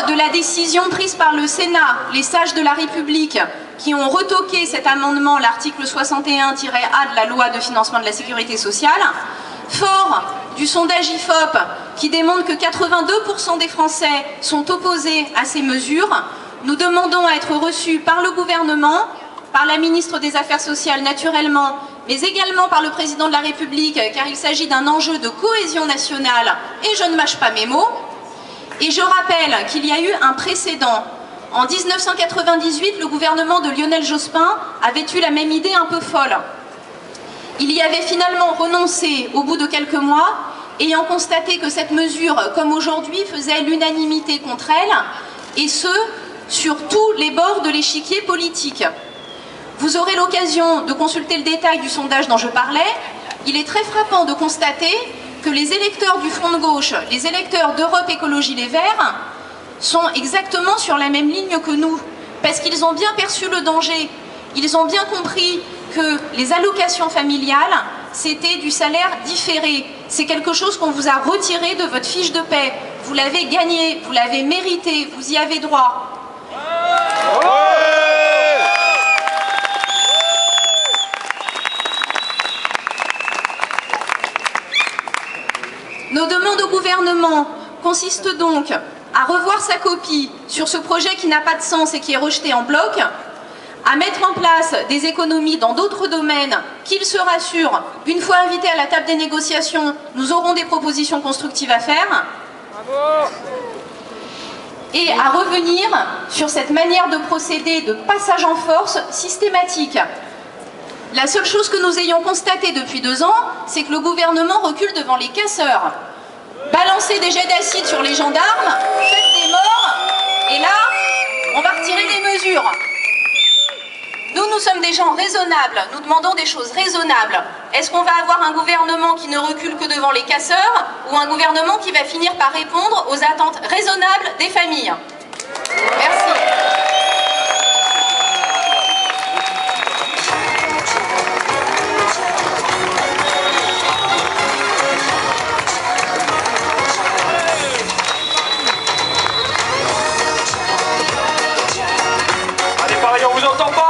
de la décision prise par le Sénat, les sages de la République, qui ont retoqué cet amendement, l'article 61-A de la loi de financement de la sécurité sociale, fort du sondage IFOP qui démontre que 82% des Français sont opposés à ces mesures, nous demandons à être reçus par le gouvernement, par la ministre des Affaires sociales naturellement, mais également par le président de la République, car il s'agit d'un enjeu de cohésion nationale, et je ne mâche pas mes mots. Et je rappelle qu'il y a eu un précédent. En 1998, le gouvernement de Lionel Jospin avait eu la même idée un peu folle. Il y avait finalement renoncé au bout de quelques mois, ayant constaté que cette mesure, comme aujourd'hui, faisait l'unanimité contre elle, et ce, sur tous les bords de l'échiquier politique. Vous aurez l'occasion de consulter le détail du sondage dont je parlais. Il est très frappant de constater que les électeurs du Front de gauche, les électeurs d'Europe Écologie Les Verts, sont exactement sur la même ligne que nous, parce qu'ils ont bien perçu le danger. Ils ont bien compris que les allocations familiales, c'était du salaire différé. C'est quelque chose qu'on vous a retiré de votre fiche de paie. Vous l'avez gagné, vous l'avez mérité, vous y avez droit. Nos demandes au gouvernement consistent donc à revoir sa copie sur ce projet qui n'a pas de sens et qui est rejeté en bloc, à mettre en place des économies dans d'autres domaines, qu'il se rassure, une fois invités à la table des négociations, nous aurons des propositions constructives à faire, et à revenir sur cette manière de procéder de passage en force systématique. La seule chose que nous ayons constatée depuis 2 ans, c'est que le gouvernement recule devant les casseurs. Balancez des jets d'acide sur les gendarmes, faites des morts, et là, on va retirer des mesures. Nous sommes des gens raisonnables, nous demandons des choses raisonnables. Est-ce qu'on va avoir un gouvernement qui ne recule que devant les casseurs, ou un gouvernement qui va finir par répondre aux attentes raisonnables des familles? Merci. On vous entend pas.